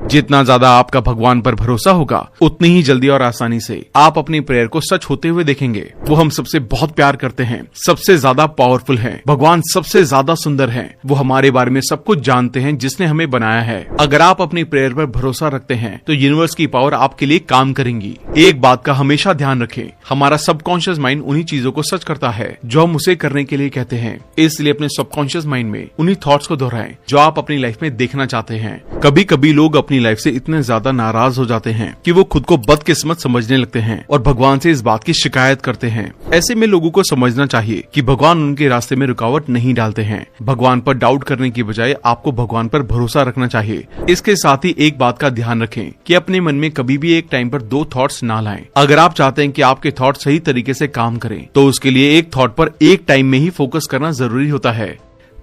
जितना ज्यादा आपका भगवान पर भरोसा होगा उतनी ही जल्दी और आसानी से आप अपनी प्रेयर को सच होते हुए देखेंगे। वो हम सबसे बहुत प्यार करते हैं, सबसे ज्यादा पावरफुल हैं, भगवान सबसे ज्यादा सुंदर हैं, वो हमारे बारे में सब कुछ जानते हैं जिसने हमें बनाया है। अगर आप अपनी प्रेयर पर भरोसा रखते हैं तो यूनिवर्स की पावर आपके लिए काम करेंगी। एक बात का हमेशा ध्यान रखें, हमारा सबकॉन्शियस माइंड उन्हीं चीजों को सच करता है जो हम उसे करने के लिए कहते हैं। इसलिए अपने सबकॉन्शियस माइंड में उन्हीं थॉट्स को दोहराएं जो आप अपनी लाइफ में देखना चाहते हैं। कभी कभी लोग अपनी लाइफ से इतने ज्यादा नाराज हो जाते हैं कि वो खुद को बदकिस्मत समझने लगते हैं और भगवान से इस बात की शिकायत करते हैं। ऐसे में लोगों को समझना चाहिए कि भगवान उनके रास्ते में रुकावट नहीं डालते हैं। भगवान पर डाउट करने की बजाय आपको भगवान पर भरोसा रखना चाहिए। इसके साथ ही एक बात का ध्यान रखें कि अपने मन में कभी भी एक टाइम पर दो थॉट्स ना लाएं। अगर आप चाहते हैं कि आपके थॉट सही तरीके से काम करें तो उसके लिए एक थॉट पर एक टाइम में ही फोकस करना जरूरी होता है।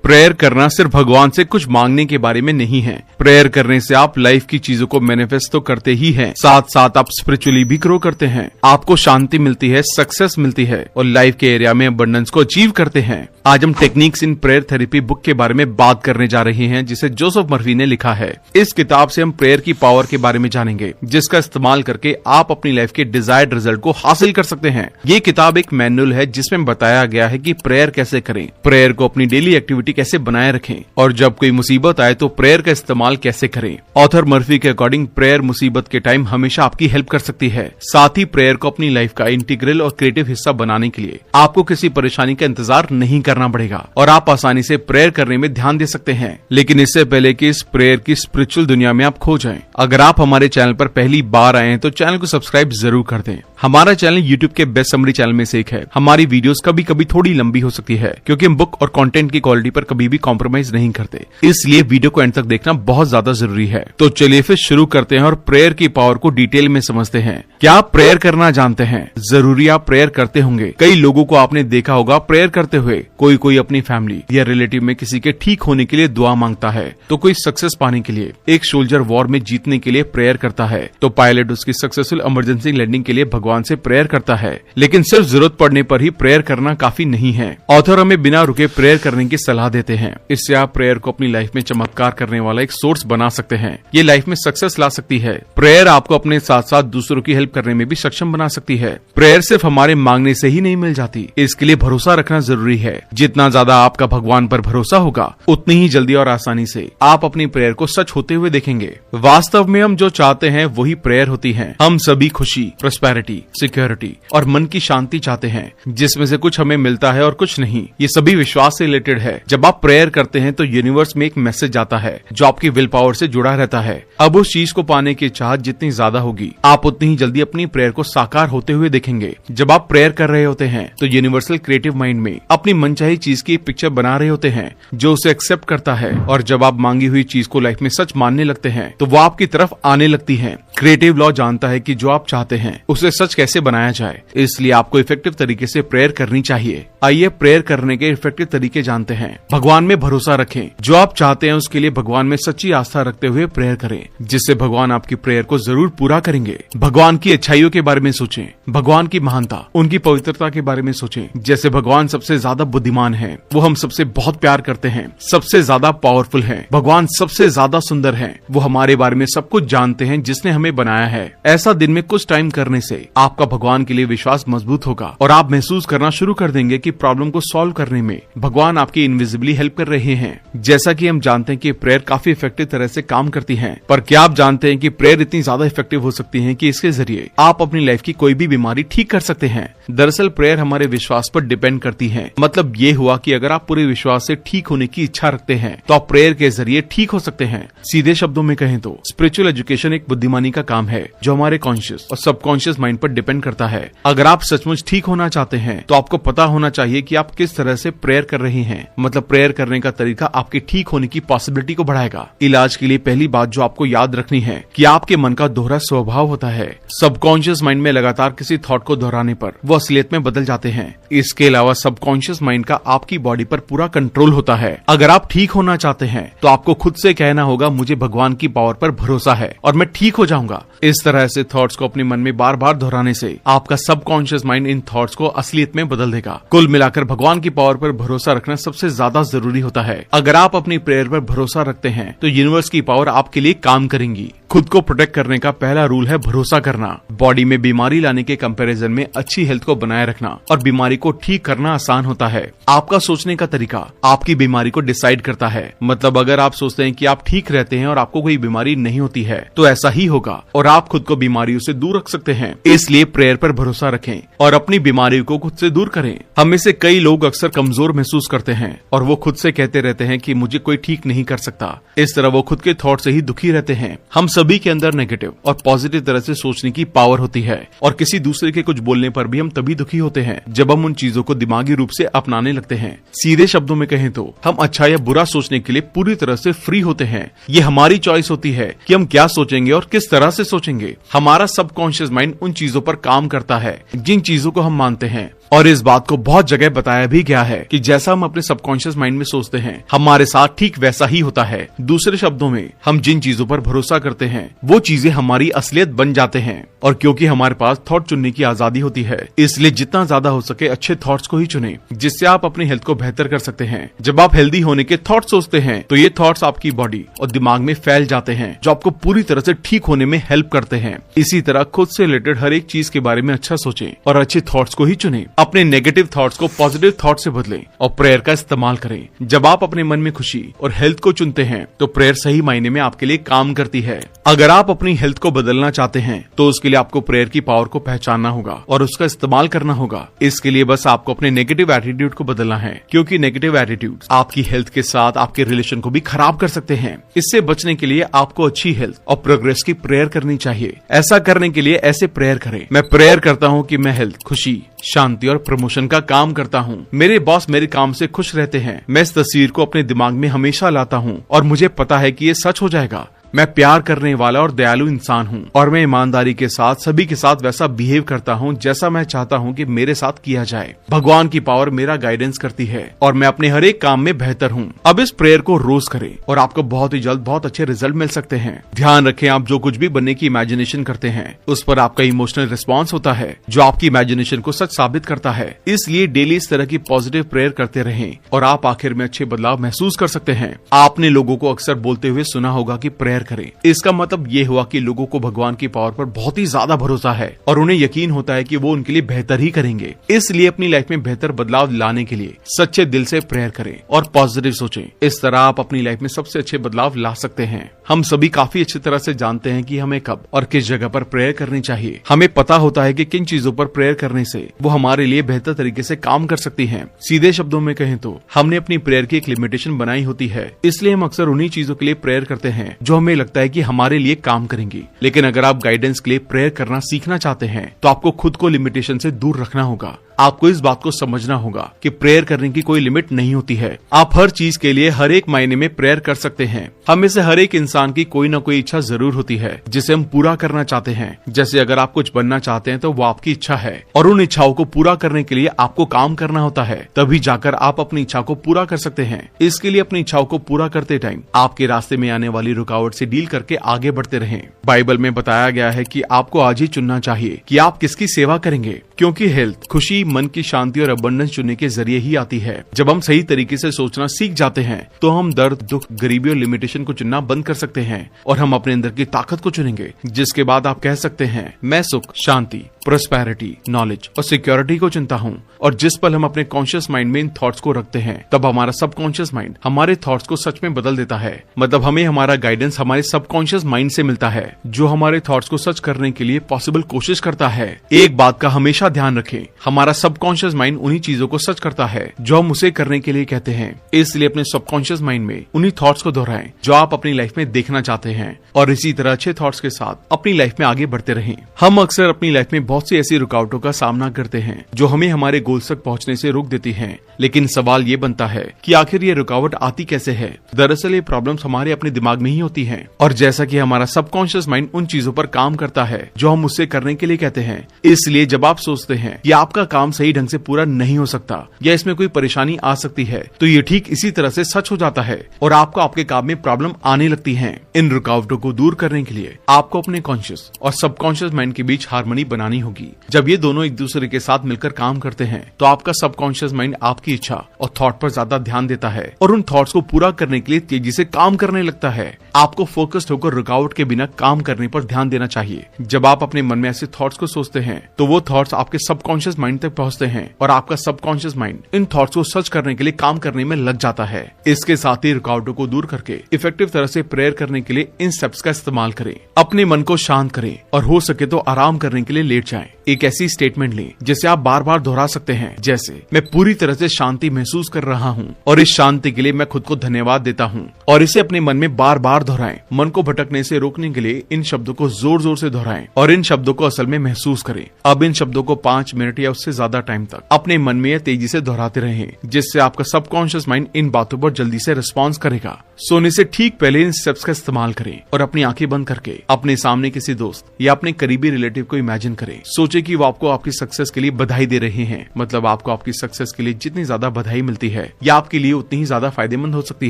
प्रेयर करना सिर्फ भगवान से कुछ मांगने के बारे में नहीं है। प्रेयर करने से आप लाइफ की चीजों को मैनिफेस्ट तो करते ही हैं, साथ साथ आप स्पिरिचुअली भी ग्रो करते हैं। आपको शांति मिलती है, सक्सेस मिलती है और लाइफ के एरिया में अबंडेंस को अचीव करते हैं। आज हम techniques in prayer therapy book के बारे में बात करने जा रहे हैं जिसे जोसेफ मर्फी ने लिखा है। इस किताब से हम प्रेयर की पावर के बारे में जानेंगे जिसका इस्तेमाल करके आप अपनी लाइफ के डिजायर्ड रिजल्ट को हासिल कर सकते हैं। ये किताब एक मैनुअल है जिसमें बताया गया है कि प्रेयर कैसे करें, प्रेयर को अपनी डेली एक्टिविटी कैसे बनाए रखें और जब कोई मुसीबत आए तो प्रेयर का इस्तेमाल कैसे करें। ऑथर मर्फी के अकॉर्डिंग प्रेयर मुसीबत के टाइम हमेशा आपकी हेल्प कर सकती है। साथ ही प्रेयर को अपनी लाइफ का इंटीग्रल और क्रिएटिव हिस्सा बनाने के लिए आपको किसी परेशानी का इंतजार नहीं करना पड़ेगा और आप आसानी से प्रेयर करने में ध्यान दे सकते हैं। लेकिन इससे पहले कि इस प्रेयर की स्पिरिचुअल दुनिया में आप खो जाएं, अगर आप हमारे चैनल पर पहली बार आए हैं तो चैनल को सब्सक्राइब जरूर कर दें। हमारा चैनल यूट्यूब के बेस्ट समरी चैनल में से एक है। हमारी वीडियोस कभी कभी थोड़ी लंबी हो सकती है क्योंकि हम बुक और कंटेंट की क्वालिटी पर कभी भी कॉम्प्रोमाइज नहीं करते, इसलिए वीडियो को एंड तक देखना बहुत ज्यादा जरूरी है। तो चलिए फिर शुरू करते हैं और प्रेयर की पावर को डिटेल में समझते हैं। क्या आप प्रेयर करना जानते हैं? जरूरी आप प्रेयर करते होंगे। कई लोगों को आपने देखा होगा प्रेयर करते हुए। कोई अपनी फैमिली या रिलेटिव में किसी के ठीक होने के लिए दुआ मांगता है, तो कोई सक्सेस पाने के लिए, एक सोल्जर वॉर में जीतने के लिए प्रेयर करता है, तो पायलट उसकी सक्सेसफुल इमरजेंसी लैंडिंग के लिए भगवान से प्रेयर करता है। लेकिन सिर्फ जरूरत पड़ने पर ही प्रेयर करना काफी नहीं है। ऑथर हमें बिना रुके प्रेयर करने की सलाह देते हैं। इससे आप प्रेयर को अपनी लाइफ में चमत्कार करने वाला एक सोर्स बना सकते हैं। ये लाइफ में सक्सेस ला सकती है। प्रेयर आपको अपने साथ साथ दूसरों की हेल्प करने में भी सक्षम बना सकती है। प्रेयर सिर्फ हमारे मांगने से ही नहीं मिल जाती, इसके लिए भरोसा रखना जरूरी है। जितना ज्यादा आपका भगवान पर भरोसा होगा उतनी ही जल्दी और आसानी से आप अपनी प्रेयर को सच होते हुए देखेंगे। वास्तव में हम जो चाहते हैं वही प्रेयर होती है। हम सभी खुशी, प्रोस्पेरिटी, सिक्योरिटी और मन की शांति चाहते हैं, जिसमें से कुछ हमें मिलता है और कुछ नहीं। ये सभी विश्वास से रिलेटेड है। जब आप प्रेयर करते हैं तो यूनिवर्स में एक मैसेज आता है जो आपकी विल पावर से जुड़ा रहता है। अब उस चीज को पाने की चाहत जितनी ज्यादा होगी आप उतनी ही जल्दी अपनी प्रेयर को साकार होते हुए देखेंगे। जब आप प्रेयर कर रहे होते हैं तो यूनिवर्सल क्रिएटिव माइंड में अपनी मनचाही चीज की पिक्चर बना रहे होते हैं जो उसे एक्सेप्ट करता है, और जब आप मांगी हुई चीज को लाइफ में सच मानने लगते हैं तो वो आपकी तरफ आने लगती है। क्रिएटिव लॉ जानता है कि जो आप चाहते हैं उसे सच कैसे बनाया जाए, इसलिए आपको इफेक्टिव तरीके से प्रेयर करनी चाहिए। आइए प्रेयर करने के इफेक्टिव तरीके जानते हैं। भगवान में भरोसा रखें। जो आप चाहते हैं उसके लिए भगवान में सच्ची आस्था रखते हुए प्रेयर करें, जिससे भगवान आपकी प्रेयर को जरूर पूरा करेंगे। भगवान की अच्छाइयों के बारे में सोचें, भगवान की महानता, उनकी पवित्रता के बारे में सोचें। जैसे भगवान सबसे ज्यादा बुद्धिमान है, वो हम सबसे बहुत प्यार करते हैं, सबसे ज्यादा पावरफुल है, भगवान सबसे ज्यादा सुंदर है, वो हमारे बारे में सब कुछ जानते हैं जिसने हमें बनाया है। ऐसा दिन में कुछ टाइम करने से आपका भगवान के लिए विश्वास मजबूत होगा और आप महसूस करना शुरू कर देंगे कि प्रॉब्लम को सॉल्व करने में भगवान आपकी इनविजिबली हेल्प कर रहे हैं। जैसा कि हम जानते हैं कि प्रेयर काफी इफेक्टिव तरह से काम करती है, पर क्या आप जानते हैं कि प्रेयर इतनी ज्यादा इफेक्टिव हो सकती है कि इसके जरिए आप अपनी लाइफ की कोई भी बीमारी ठीक कर सकते हैं। दरअसल प्रेयर हमारे विश्वास पर डिपेंड करती है। मतलब ये हुआ कि अगर आप पूरे विश्वास से ठीक होने की इच्छा रखते हैं तो आप प्रेयर के जरिए ठीक हो सकते हैं। सीधे शब्दों में कहें तो स्पिरिचुअल एजुकेशन एक बुद्धिमानी का काम है जो हमारे कॉन्शियस और सबकॉन्शियस माइंड पर डिपेंड करता है। अगर आप सचमुच ठीक होना चाहते हैं तो आपको पता होना चाहिए कि आप किस तरह से प्रेयर कर रहे हैं। मतलब प्रेयर करने का तरीका आपके ठीक होने की पॉसिबिलिटी को बढ़ाएगा। इलाज के लिए पहली बात जो आपको याद रखनी है कि आपके मन का दोहरा स्वभाव होता है। सबकॉन्शियस माइंड में लगातार किसी थॉट को दोहराने पर वो असलियत में बदल जाते हैं। इसके अलावा सबकॉन्शियस माइंड का आपकी बॉडी पर पूरा कंट्रोल होता है। अगर आप ठीक होना चाहते हैं तो आपको खुद से कहना होगा मुझे भगवान की पावर पर भरोसा है और मैं ठीक हो जाऊंगा। जाऊंगा। इस तरह से थॉट्स को अपने मन में बार बार दोहराने से आपका सबकॉन्शियस माइंड इन थॉट्स को असलियत में बदल देगा। कुल मिलाकर भगवान की पावर पर भरोसा रखना सबसे ज्यादा जरूरी होता है। अगर आप अपनी प्रेयर पर भरोसा रखते हैं तो यूनिवर्स की पावर आपके लिए काम करेंगी। खुद को प्रोटेक्ट करने का पहला रूल है भरोसा करना। बॉडी में बीमारी लाने के कंपैरिजन में अच्छी हेल्थ को बनाए रखना और बीमारी को ठीक करना आसान होता है। आपका सोचने का तरीका आपकी बीमारी को डिसाइड करता है। मतलब अगर आप सोचते हैं कि आप ठीक रहते हैं और आपको कोई बीमारी नहीं होती है तो ऐसा ही होगा और आप खुद को बीमारियों से दूर रख सकते हैं। इसलिए प्रेयर पर भरोसा रखें और अपनी बीमारियों को खुद से दूर करें। हम में से कई लोग अक्सर कमजोर महसूस करते हैं और वो खुद से कहते रहते हैं कि मुझे कोई ठीक नहीं कर सकता। इस तरह वो खुद के थॉट से ही दुखी रहते हैं। हम सभी के अंदर नेगेटिव और पॉजिटिव तरह से सोचने की पावर होती है और किसी दूसरे के कुछ बोलने पर भी हम तभी दुखी होते हैं जब हम उन चीजों को दिमागी रूप से अपनाने लगते हैं। सीधे शब्दों में कहें तो हम अच्छा या बुरा सोचने के लिए पूरी तरह से फ्री होते हैं। ये हमारी चॉइस होती है कि हम क्या सोचेंगे और किस तरह से सोचेंगे। हमारा सबकॉन्शियस माइंड उन चीजों पर काम करता है जिन चीजों को हम मानते हैं और इस बात को बहुत जगह बताया भी गया है कि जैसा हम अपने सबकॉन्शियस माइंड में सोचते हैं हमारे साथ ठीक वैसा ही होता है। दूसरे शब्दों में हम जिन चीजों पर भरोसा करते हैं वो चीजें हमारी असलियत बन जाते हैं। और क्योंकि हमारे पास थॉट चुनने की आजादी होती है इसलिए जितना ज्यादा हो सके अच्छे थॉट्स को ही चुनें जिससे आप अपनी हेल्थ को बेहतर कर सकते हैं। जब आप हेल्दी होने के थॉट सोचते हैं तो ये थॉट्स आपकी बॉडी और दिमाग में फैल जाते हैं जो आपको पूरी तरह से ठीक होने में हेल्प करते हैं। इसी तरह खुद से रिलेटेड हर एक चीज के बारे में अच्छा सोचें और अच्छे थॉट्स को ही चुनें। अपने नेगेटिव थॉट्स को पॉजिटिव थॉट से बदलें और प्रेयर का इस्तेमाल करें। जब आप अपने मन में खुशी और हेल्थ को चुनते हैं तो प्रेयर सही मायने में आपके लिए काम करती है। अगर आप अपनी हेल्थ को बदलना चाहते हैं तो उसके लिए आपको प्रेयर की पावर को पहचानना होगा और उसका इस्तेमाल करना होगा। इसके लिए बस आपको अपने नेगेटिव एटीट्यूड को बदलना है क्योंकि नेगेटिव एटीट्यूड आपकी हेल्थ के साथ आपके रिलेशन को भी खराब कर सकते हैं। इससे बचने के लिए आपको अच्छी हेल्थ और प्रोग्रेस की प्रेयर करनी चाहिए। ऐसा करने के लिए ऐसे प्रेयर करें। मैं प्रेयर करता हूँ कि मैं हेल्थ, खुशी, शांति और प्रमोशन का काम करता हूँ। मेरे बॉस मेरे काम से खुश रहते हैं। मैं इस तस्वीर को अपने दिमाग में हमेशा लाता हूँ और मुझे पता है कि ये सच हो जाएगा। मैं प्यार करने वाला और दयालु इंसान हूँ और मैं ईमानदारी के साथ सभी के साथ वैसा बिहेव करता हूँ जैसा मैं चाहता हूँ कि मेरे साथ किया जाए। भगवान की पावर मेरा गाइडेंस करती है और मैं अपने हर एक काम में बेहतर हूँ। अब इस प्रेयर को रोज करें और आपको बहुत ही जल्द बहुत अच्छे रिजल्ट मिल सकते हैं। ध्यान रखें, आप जो कुछ भी बनने की इमेजिनेशन करते हैं उस पर आपका इमोशनल रिस्पॉन्स होता है जो आपकी इमेजिनेशन को सच साबित करता है। इसलिए डेली इस तरह की पॉजिटिव प्रेयर करते रहें और आप आखिर में अच्छे बदलाव महसूस कर सकते हैं। आपने लोगों को अक्सर बोलते हुए सुना होगा कि प्रेयर करें। इसका मतलब ये हुआ कि लोगों को भगवान की पावर पर बहुत ही ज्यादा भरोसा है और उन्हें यकीन होता है कि वो उनके लिए बेहतर ही करेंगे। इसलिए अपनी लाइफ में बेहतर बदलाव लाने के लिए सच्चे दिल से प्रेयर करें और पॉजिटिव सोचें। इस तरह आप अपनी लाइफ में सबसे अच्छे बदलाव ला सकते हैं। हम सभी काफी अच्छी तरह से जानते हैं कि हमें कब और किस जगह पर प्रेयर करनी चाहिए। हमें पता होता है कि किन चीजों पर प्रेयर करने से वो हमारे लिए बेहतर तरीके से काम कर सकती हैं। सीधे शब्दों में कहें तो हमने अपनी प्रेयर की एक लिमिटेशन बनाई होती है। इसलिए हम अक्सर उन्हीं चीजों के लिए प्रेयर करते हैं जो हमें लगता है कि हमारे लिए काम करेंगी। लेकिन अगर आप गाइडेंस के लिए प्रेयर करना सीखना चाहते हैं तो आपको खुद को लिमिटेशन से दूर रखना होगा। आपको इस बात को समझना होगा कि प्रेयर करने की कोई लिमिट नहीं होती है। आप हर चीज के लिए हर एक महीने में प्रेयर कर सकते हैं। हम में से हर एक इंसान की कोई ना कोई इच्छा जरूर होती है जिसे हम पूरा करना चाहते हैं। जैसे अगर आप कुछ बनना चाहते हैं तो वो आपकी इच्छा है और उन इच्छाओं को पूरा करने के लिए आपको काम करना होता है। तभी जाकर आप अपनी इच्छा को पूरा कर सकते हैं। इसके लिए अपनी इच्छाओं को पूरा करते टाइम आपके रास्ते में आने वाली रुकावट से डील करके आगे बढ़ते रहें। बाइबल में बताया गया है कि आपको आज ही चुनना चाहिए कि आप किसकी सेवा करेंगे, क्योंकि हेल्थ, खुशी, मन की शांति और अबंडेंस चुनने के जरिए ही आती है। जब हम सही तरीके से सोचना सीख जाते हैं तो हम दर्द, दुख, गरीबी और लिमिटेशन को चुनना बंद कर सकते हैं और हम अपने अंदर की ताकत को चुनेंगे। जिसके बाद आप कह सकते हैं, मैं सुख, शांति, प्रोस्पेरिटी, नॉलेज और सिक्योरिटी को चुनता हूँ। और जिस पल हम अपने कॉन्शियस माइंड में इन थॉट्स को रखते हैं तब हमारा सबकॉन्शियस माइंड हमारे थॉट्स को सच में बदल देता है। मतलब हमें हमारा गाइडेंस हमारे सबकॉन्शियस माइंड से मिलता है जो हमारे थॉट्स को सच करने के लिए पॉसिबल कोशिश करता है। एक बात का हमेशा ध्यान रखें, हमारा सबकॉन्शियस माइंड उन्हीं चीजों को सच करता है जो हम उसे करने के लिए कहते हैं। इसलिए अपने सबकॉन्शियस माइंड में उन्हीं थॉट्स को दोहराएं जो आप अपनी लाइफ में देखना चाहते हैं और इसी तरह अच्छे थॉट्स के साथ अपनी लाइफ में आगे बढ़ते रहें। हम अक्सर अपनी लाइफ में बहुत सी ऐसी रुकावटों का सामना करते हैं जो हमें हमारे गोल्स तक पहुंचने से रोक देती हैं। लेकिन सवाल ये बनता है कि आखिर ये रुकावट आती कैसे है। दरअसल ये प्रॉब्लम्स हमारे अपने दिमाग में ही होती हैं और जैसा कि हमारा सबकॉन्शियस माइंड उन चीजों पर काम करता है जो हम उससे करने के लिए कहते हैं। इसलिए जब आप सोचते हैं कि आपका काम सही ढंग से पूरा नहीं हो सकता या इसमें कोई परेशानी आ सकती है, तो ये ठीक इसी तरह से सच हो जाता है और आपको आपके काम में प्रॉब्लम आने लगती है। इन रुकावटों को दूर करने के लिए आपको अपने कॉन्शियस और सबकॉन्शियस माइंड के बीच हार्मनी बनानी होगी। जब ये दोनों एक दूसरे के साथ मिलकर काम करते हैं तो आपका सबकॉन्शियस माइंड आपकी इच्छा और थॉट पर ज्यादा ध्यान देता है और उन थॉट्स को पूरा करने के लिए तेजी से काम करने लगता है। आपको फोकस्ड होकर रुकावट के बिना काम करने पर ध्यान देना चाहिए। जब आप अपने मन में ऐसे थॉट्स को सोचते हैं तो वो थॉट्स आपके सबकॉन्शियस माइंड तक पहुंचते हैं और आपका सबकॉन्शियस माइंड इन थॉट्स को सर्च करने के लिए काम करने में लग जाता है। इसके साथ ही रुकावटों को दूर करके इफेक्टिव तरह से प्रेयर करने के लिए इन स्टेप्स का इस्तेमाल करें। अपने मन को शांत करें और हो सके तो आराम करने के लिए लेट जाएं। एक ऐसी स्टेटमेंट लें जिसे आप बार बार दोहरा सकते हैं, जैसे मैं पूरी तरह से शांति महसूस कर रहा हूँ और इस शांति के लिए मैं खुद को धन्यवाद देता हूँ। और इसे अपने मन में बार बार दोहराएं। मन को भटकने से रोकने के लिए इन शब्दों को जोर जोर से दोहराएं और इन शब्दों को असल में महसूस करें। अब इन शब्दों को 5 मिनट या उससे ज्यादा टाइम तक अपने मन में या तेजी से दोहराते रहें, जिससे आपका सबकॉन्शियस माइंड इन बातों पर जल्दी से रिस्पॉन्स करेगा। सोने से ठीक पहले इन स्टेप्स का इस्तेमाल करें और अपनी आंखें बंद करके अपने सामने किसी दोस्त या अपने करीबी रिलेटिव को इमेजिन करें। सोचे कि वो आपको आपकी सक्सेस के लिए बधाई दे रहे हैं। मतलब आपको आपकी सक्सेस के लिए जितनी ज्यादा बधाई मिलती है या आपके लिए उतनी ही ज्यादा फायदेमंद हो सकती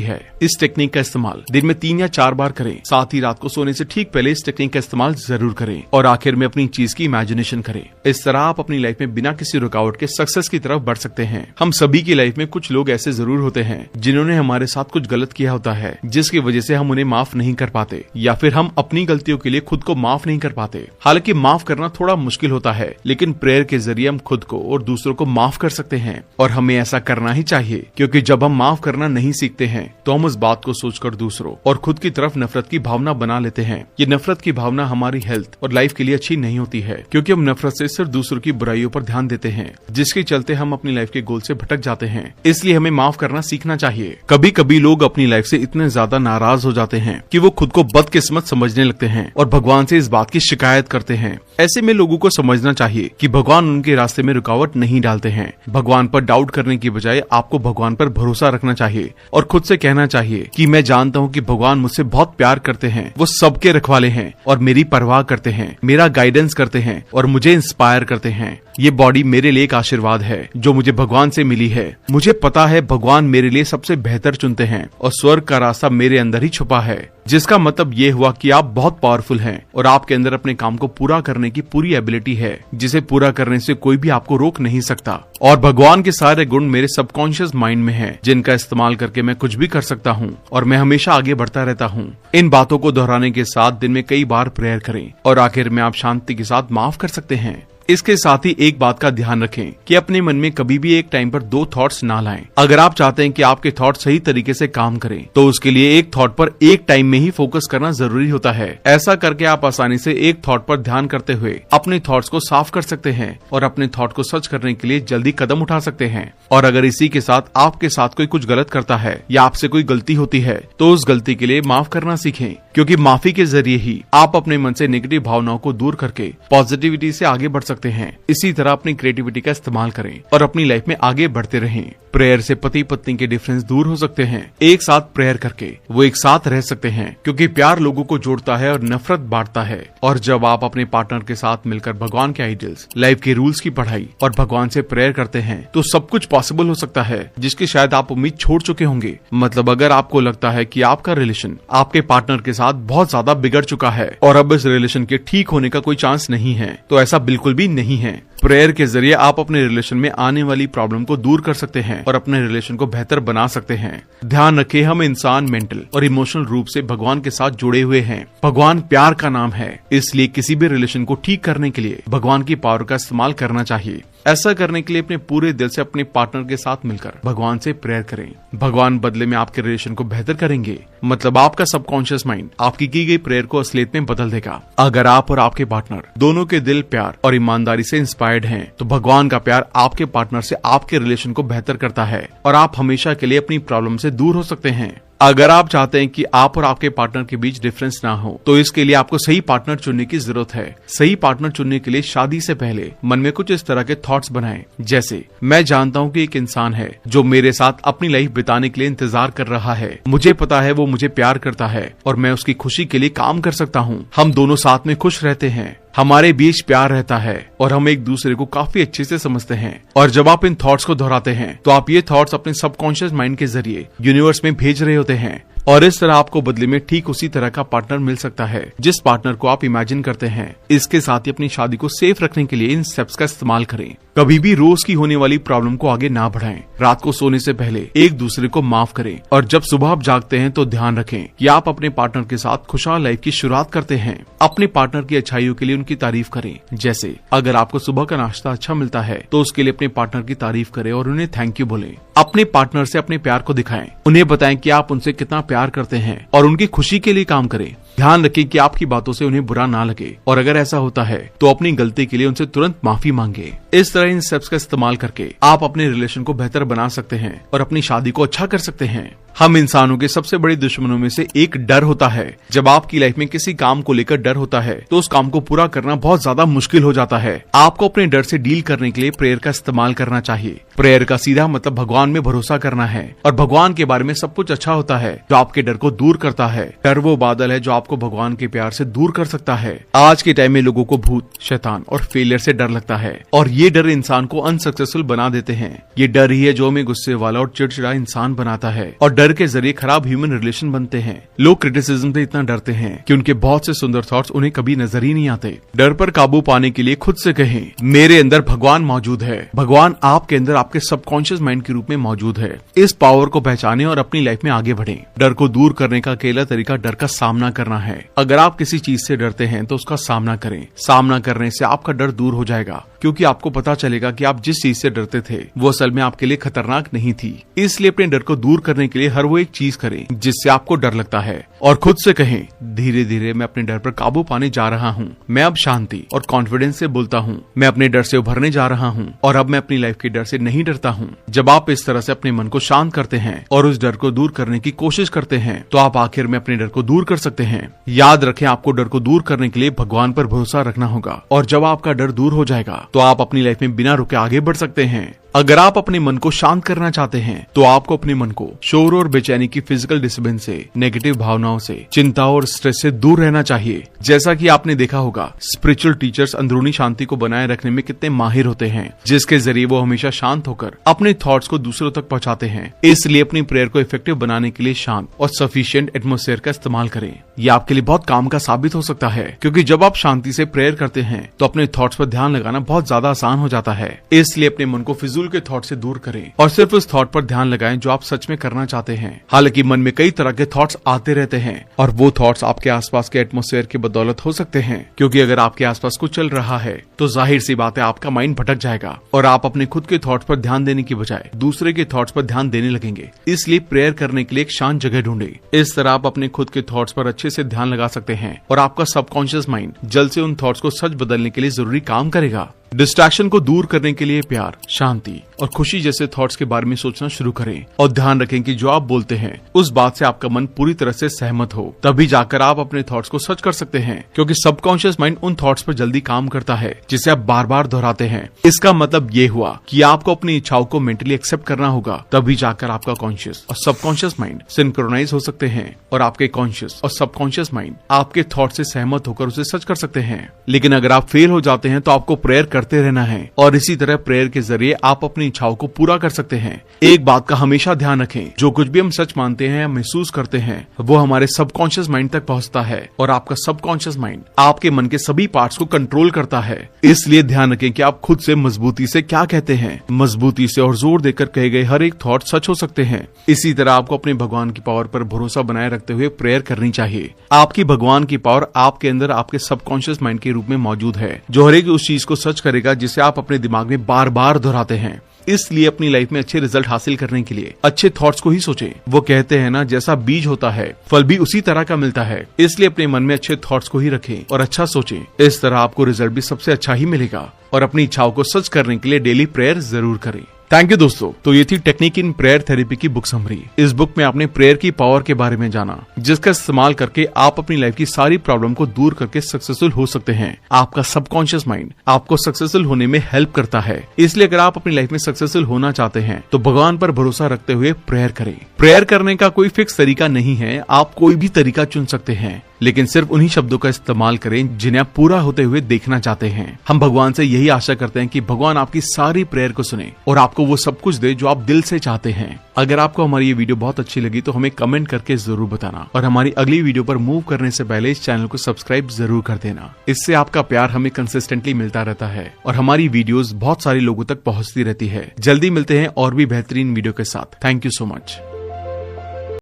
है। इस टेक्निक का इस्तेमाल दिन में 3 या 4 बार करें। साथ ही रात को सोने से ठीक पहले इस टेक्निक का इस्तेमाल जरूर करें और आखिर में अपनी चीज की इमेजिनेशन करें। इस तरह आप अपनी लाइफ में बिना किसी रुकावट के सक्सेस की तरफ बढ़ सकते हैं। हम सभी की लाइफ में कुछ लोग ऐसे जरूर होते हैं जिन्होंने हमारे साथ कुछ गलत किया होता है, जिसकी वजह से हम उन्हें माफ नहीं कर पाते या फिर हम अपनी गलतियों के लिए खुद को माफ नहीं कर पाते। हालांकि माफ करना थोड़ा मुश्किल होता है, लेकिन प्रेयर के जरिए हम खुद को और दूसरों को माफ कर सकते हैं और हमें ऐसा करना ही चाहिए, क्योंकि जब हम माफ करना नहीं सीखते हैं तो हम उस बात को सोचकर दूसरों और खुद की तरफ नफरत की भावना बना लेते हैं। ये नफरत की भावना हमारी हेल्थ और लाइफ के लिए अच्छी नहीं होती है, क्योंकि हम नफरत से सिर्फ दूसरों की बुराइयों पर ध्यान देते हैं, जिसके चलते हम अपनी लाइफ के गोल से भटक जाते हैं। इसलिए हमें माफ करना सीखना चाहिए। कभी कभी लोग अपनी लाइफ से इतने ज्यादा नाराज हो जाते हैं कि वो खुद को बदकिस्मत समझने लगते हैं और भगवान से इस बात की शिकायत करते हैं। ऐसे में लोगों को समझना चाहिए कि भगवान उनके रास्ते में रुकावट नहीं डालते हैं। भगवान पर डाउट करने की बजाय आपको भगवान पर भरोसा रखना चाहिए और खुद से कहना चाहिए कि मैं जानता हूँ कि भगवान मुझसे बहुत प्यार करते हैं, वो सबके रखवाले हैं और मेरी परवाह करते हैं, मेरा गाइडेंस करते हैं और मुझे इंस्पायर करते हैं। ये बॉडी मेरे लिए एक आशीर्वाद है जो मुझे भगवान से मिली है। मुझे पता है भगवान मेरे लिए सबसे बेहतर चुनते हैं और स्वर्ग का रास्ता मेरे अंदर ही छुपा है, जिसका मतलब ये हुआ कि आप बहुत पावरफुल हैं और आपके अंदर अपने काम को पूरा करने की पूरी एबिलिटी है, जिसे पूरा करने से कोई भी आपको रोक नहीं सकता। और भगवान के सारे गुण मेरे सबकॉन्शियस माइंड में हैं, जिनका इस्तेमाल करके मैं कुछ भी कर सकता हूँ और मैं हमेशा आगे बढ़ता रहता हूँ। इन बातों को दोहराने के साथ दिन में कई बार प्रेयर करें और आखिर में आप शांति के साथ माफ कर सकते हैं। इसके साथ ही एक बात का ध्यान रखें कि अपने मन में कभी भी एक टाइम पर 2 थॉट्स ना लाएं। अगर आप चाहते हैं कि आपके थॉट सही तरीके से काम करें तो उसके लिए एक थॉट पर एक टाइम में ही फोकस करना जरूरी होता है। ऐसा करके आप आसानी से एक थॉट पर ध्यान करते हुए अपने थॉट्स को साफ कर सकते हैं और अपने थॉट को सर्च करने के लिए जल्दी कदम उठा सकते हैं। और अगर इसी के साथ आपके साथ कोई कुछ गलत करता है या आपसे कोई गलती होती है तो उस गलती के लिए माफ करना सीखें, क्योंकि माफी के जरिए ही आप अपने मन से नेगेटिव भावनाओं को दूर करके पॉजिटिविटी से आगे बढ़ सकते हैं। इसी तरह अपनी क्रिएटिविटी का इस्तेमाल करें और अपनी लाइफ में आगे बढ़ते रहें। प्रेयर से पति पत्नी के डिफरेंस दूर हो सकते हैं। एक साथ प्रेयर करके वो एक साथ रह सकते हैं, क्योंकि प्यार लोगों को जोड़ता है और नफरत बांटता है। और जब आप अपने पार्टनर के साथ मिलकर भगवान के आइडियल्स, लाइफ के रूल्स की पढ़ाई और भगवान से प्रेयर करते हैं तो सब कुछ पॉसिबल हो सकता है, जिसकी शायद आप उम्मीद छोड़ चुके होंगे। मतलब अगर आपको लगता है कि आपका रिलेशन आपके पार्टनर के साथ बहुत ज्यादा बिगड़ चुका है और अब इस रिलेशन के ठीक होने का कोई चांस नहीं है, तो ऐसा बिल्कुल भी नहीं है। प्रेयर के जरिए आप अपने रिलेशन में आने वाली प्रॉब्लम को दूर कर सकते हैं और अपने रिलेशन को बेहतर बना सकते हैं। ध्यान रखें, हम इंसान मेंटल और इमोशनल रूप से भगवान के साथ जुड़े हुए हैं। भगवान प्यार का नाम है, इसलिए किसी भी रिलेशन को ठीक करने के लिए भगवान की पावर का इस्तेमाल करना चाहिए। ऐसा करने के लिए अपने पूरे दिल से अपने पार्टनर के साथ मिलकर भगवान से प्रेयर करें। भगवान बदले में आपके रिलेशन को बेहतर करेंगे। मतलब आपका सबकॉन्शियस माइंड आपकी की गई प्रेयर को असलियत में बदल देगा। अगर आप और आपके पार्टनर दोनों के दिल प्यार और ईमानदारी से इंस्पायर्ड हैं, तो भगवान का प्यार आपके पार्टनर से आपके रिलेशन को बेहतर करता है और आप हमेशा के लिए अपनी प्रॉब्लम से दूर हो सकते हैं। अगर आप चाहते हैं कि आप और आपके पार्टनर के बीच डिफरेंस ना हो, तो इसके लिए आपको सही पार्टनर चुनने की जरूरत है। सही पार्टनर चुनने के लिए शादी से पहले मन में कुछ इस तरह के थॉट्स बनाएं, जैसे मैं जानता हूँ कि एक इंसान है जो मेरे साथ अपनी लाइफ बिताने के लिए इंतजार कर रहा है। मुझे पता है वो मुझे प्यार करता है और मैं उसकी खुशी के लिए काम कर सकता हूँ। हम दोनों साथ में खुश रहते हैं। हमारे बीच प्यार रहता है और हम एक दूसरे को काफी अच्छे से समझते हैं। और जब आप इन थॉट्स को दोहराते हैं तो आप ये थॉट्स अपने सबकॉन्शियस माइंड के जरिए यूनिवर्स में भेज रहे होते हैं और इस तरह आपको बदले में ठीक उसी तरह का पार्टनर मिल सकता है जिस पार्टनर को आप इमेजिन करते हैं। इसके साथ ही अपनी शादी को सेफ रखने के लिए इन स्टेप्स का इस्तेमाल करें। कभी भी रोज की होने वाली प्रॉब्लम को आगे ना बढ़ाएं। रात को सोने से पहले एक दूसरे को माफ करें और जब सुबह आप जागते हैं तो ध्यान रखें कि आप अपने पार्टनर के साथ खुशहाल लाइफ की शुरुआत करते हैं। अपने पार्टनर की अच्छाइयों के लिए उनकी तारीफ करें। जैसे अगर आपको सुबह का नाश्ता अच्छा मिलता है तो उसके लिए अपने पार्टनर की तारीफ करें और उन्हें थैंक यू बोलें। अपने पार्टनर से अपने प्यार को दिखाएं। उन्हें बताएं कि आप उनसे कितना प्यार करते हैं और उनकी खुशी के लिए काम करें। ध्यान रखें कि आपकी बातों से उन्हें बुरा ना लगे और अगर ऐसा होता है तो अपनी गलती के लिए उनसे तुरंत माफी मांगे। इस तरह इन स्टेप्स का इस्तेमाल करके आप अपने रिलेशन को बेहतर बना सकते हैं और अपनी शादी को अच्छा कर सकते हैं। हम इंसानों के सबसे बड़े दुश्मनों में से एक डर होता है। जब आपकी लाइफ में किसी काम को लेकर डर होता है तो उस काम को पूरा करना बहुत ज्यादा मुश्किल हो जाता है। आपको अपने डर से डील करने के लिए प्रेयर का इस्तेमाल करना चाहिए। प्रेयर का सीधा मतलब भगवान में भरोसा करना है और भगवान के बारे में सब कुछ अच्छा होता है जो आपके डर को दूर करता है। डर वो बादल है जो आपको भगवान के प्यार से दूर कर सकता है। आज के टाइम में लोगों को भूत, शैतान और फेलियर से डर लगता है और ये डर इंसान को अनसक्सेसफुल बना देते हैं। ये डर ही है जो हमें गुस्से वाला और चिड़चिड़ा इंसान बनाता है और डर के जरिए खराब ह्यूमन रिलेशन बनते हैं। लोग क्रिटिसिज्म से इतना डरते हैं कि उनके बहुत से सुंदर थॉट्स उन्हें कभी नजर ही नहीं आते। डर पर काबू पाने के लिए खुद से कहें, मेरे अंदर भगवान मौजूद है। भगवान आपके अंदर आपके सबकॉन्शियस माइंड के रूप में मौजूद है। इस पावर को पहचानें और अपनी लाइफ में आगे बढ़ें। डर को दूर करने का अकेला तरीका डर का सामना करना है। अगर आप किसी चीज से डरते हैं तो उसका सामना करें। सामना करने से आपका डर दूर हो जाएगा क्योंकि आपको पता चलेगा कि आप जिस चीज से डरते थे वो असल में आपके लिए खतरनाक नहीं थी। इसलिए अपने डर को दूर करने के लिए हर वो एक चीज करें जिससे आपको डर लगता है और खुद से कहें, धीरे धीरे मैं अपने डर पर काबू पाने जा रहा हूँ। मैं अब शांति और कॉन्फिडेंस से बोलता हूँ। मैं अपने डर से उभरने जा रहा हूँ और अब मैं अपनी लाइफ के डर से नहीं डरता हूँ। जब आप इस तरह से अपने मन को शांत करते हैं और उस डर को दूर करने की कोशिश करते हैं तो आप आखिर में अपने डर को दूर कर सकते हैं। याद रखें, आपको डर को दूर करने के लिए भगवान पर भरोसा रखना होगा और जब आपका डर दूर हो जाएगा तो आप अपनी लाइफ में बिना रुके आगे बढ़ सकते हैं। अगर आप अपने मन को शांत करना चाहते हैं तो आपको अपने मन को शोर और बेचैनी की फिजिकल डिस्टर्बेंस से, नेगेटिव भावनाओं से, चिंता और स्ट्रेस से दूर रहना चाहिए। जैसा कि आपने देखा होगा, स्पिरिचुअल टीचर्स अंदरूनी शांति को बनाए रखने में कितने माहिर होते हैं, जिसके जरिए वो हमेशा शांत होकर अपने थॉट्स को दूसरों तक पहुंचाते हैं। इसलिए अपनी प्रेयर को इफेक्टिव बनाने के लिए शांत और सफिशिएंट एटमॉस्फेयर का इस्तेमाल करें। ये आपके लिए बहुत काम का साबित हो सकता है क्योंकि जब आप शांति से प्रेयर करते हैं तो अपने थॉट्स पर ध्यान लगाना बहुत ज्यादा आसान हो जाता है। इसलिए अपने मन को फिजूल के थॉट से दूर करें और सिर्फ उस थॉट पर ध्यान लगाएं जो आप सच में करना चाहते हैं। हालांकि मन में कई तरह के थॉट्स आते रहते हैं और वो थॉट्स आपके आसपास के एटमॉस्फेयर की बदौलत हो सकते हैं, क्योंकि अगर आपके आसपास कुछ चल रहा है तो जाहिर सी बात है आपका माइंड भटक जाएगा और आप अपने खुद के थॉट्स पर ध्यान देने की बजाय दूसरे के थॉट्स पर ध्यान देने लगेंगे। इसलिए प्रेयर करने के लिए एक शांत जगह ढूंढें। इस तरह आप अपने खुद के थॉट्स पर अच्छे से ध्यान लगा सकते हैं और आपका सबकॉन्शियस माइंड जल्द से उन थॉट्स को सच बदलने के लिए जरूरी काम करेगा। डिस्ट्रैक्शन को दूर करने के लिए प्यार, शांति और खुशी जैसे थॉट्स के बारे में सोचना शुरू करें और ध्यान रखें कि जो आप बोलते हैं उस बात से आपका मन पूरी तरह से सहमत हो, तभी जाकर आप अपने थॉट्स को सच कर सकते हैं। क्योंकि सबकॉन्शियस माइंड उन थॉट्स पर जल्दी काम करता है जिसे आप बार बार दोहराते हैं। इसका मतलब ये हुआ कि आपको अपनी इच्छाओं को मेंटली एक्सेप्ट करना होगा, तभी जाकर आपका कॉन्शियस और सबकॉन्शियस माइंड सिंक्रोनाइज हो सकते हैं और आपके कॉन्शियस और सबकॉन्शियस माइंड आपके थॉट से सहमत होकर उसे सच कर सकते हैं। लेकिन अगर आप फेल हो जाते हैं तो आपको प्रेयर करते रहना है और इसी तरह प्रेयर के जरिए आप अपनी इच्छाओं को पूरा कर सकते हैं। एक बात का हमेशा ध्यान रखें, जो कुछ भी हम सच मानते हैं या महसूस करते हैं वो हमारे सबकॉन्शियस माइंड तक पहुंचता है और आपका सबकॉन्शियस माइंड आपके मन के सभी पार्ट्स को कंट्रोल करता है। इसलिए ध्यान रखें कि आप खुद से मजबूती से क्या कहते हैं। मजबूती से और जोर देकर कहे गए हर एक थॉट सच हो सकते हैं। इसी तरह आपको अपने भगवान की पावर पर भरोसा बनाए रखते हुए प्रेयर करनी चाहिए। आपकी भगवान की पावर आपके अंदर आपके सबकॉन्शियस माइंड के रूप में मौजूद है, जो हर एक उस चीज को सच करेगा जिसे आप अपने दिमाग में बार बार दोहराते हैं। इसलिए अपनी लाइफ में अच्छे रिजल्ट हासिल करने के लिए अच्छे थॉट्स को ही सोचें। वो कहते हैं ना, जैसा बीज होता है फल भी उसी तरह का मिलता है। इसलिए अपने मन में अच्छे थॉट्स को ही रखें और अच्छा सोचें। इस तरह आपको रिजल्ट भी सबसे अच्छा ही मिलेगा। और अपनी इच्छाओं को सच करने के लिए डेली प्रेयर जरूर करें। थैंक यू दोस्तों। तो ये थी टेक्निक इन प्रेयर थेरेपी की बुक समरी। इस बुक में आपने प्रेयर की पावर के बारे में जाना, जिसका इस्तेमाल करके आप अपनी लाइफ की सारी प्रॉब्लम को दूर करके सक्सेसफुल हो सकते हैं। आपका सबकॉन्शियस माइंड आपको सक्सेसफुल होने में हेल्प करता है। इसलिए अगर आप अपनी लाइफ में सक्सेसफुल होना चाहते हैं तो भगवान पर भरोसा रखते हुए प्रेयर करें। प्रेयर करने का कोई फिक्स तरीका नहीं है, आप कोई भी तरीका चुन सकते हैं। लेकिन सिर्फ उन्हीं शब्दों का इस्तेमाल करें जिन्हें आप पूरा होते हुए देखना चाहते हैं। हम भगवान से यही आशा करते हैं कि भगवान आपकी सारी प्रेयर को सुने और आपको वो सब कुछ दे जो आप दिल से चाहते हैं। अगर आपको हमारी ये वीडियो बहुत अच्छी लगी तो हमें कमेंट करके जरूर बताना और हमारी अगली वीडियो पर मूव करने से पहले इस चैनल को सब्सक्राइब जरूर कर देना। इससे आपका प्यार हमें कंसिस्टेंटली मिलता रहता है और हमारी वीडियोस बहुत सारे लोगों तक पहुंचती रहती है। जल्दी मिलते हैं और भी बेहतरीन वीडियो के साथ। Thank you so much.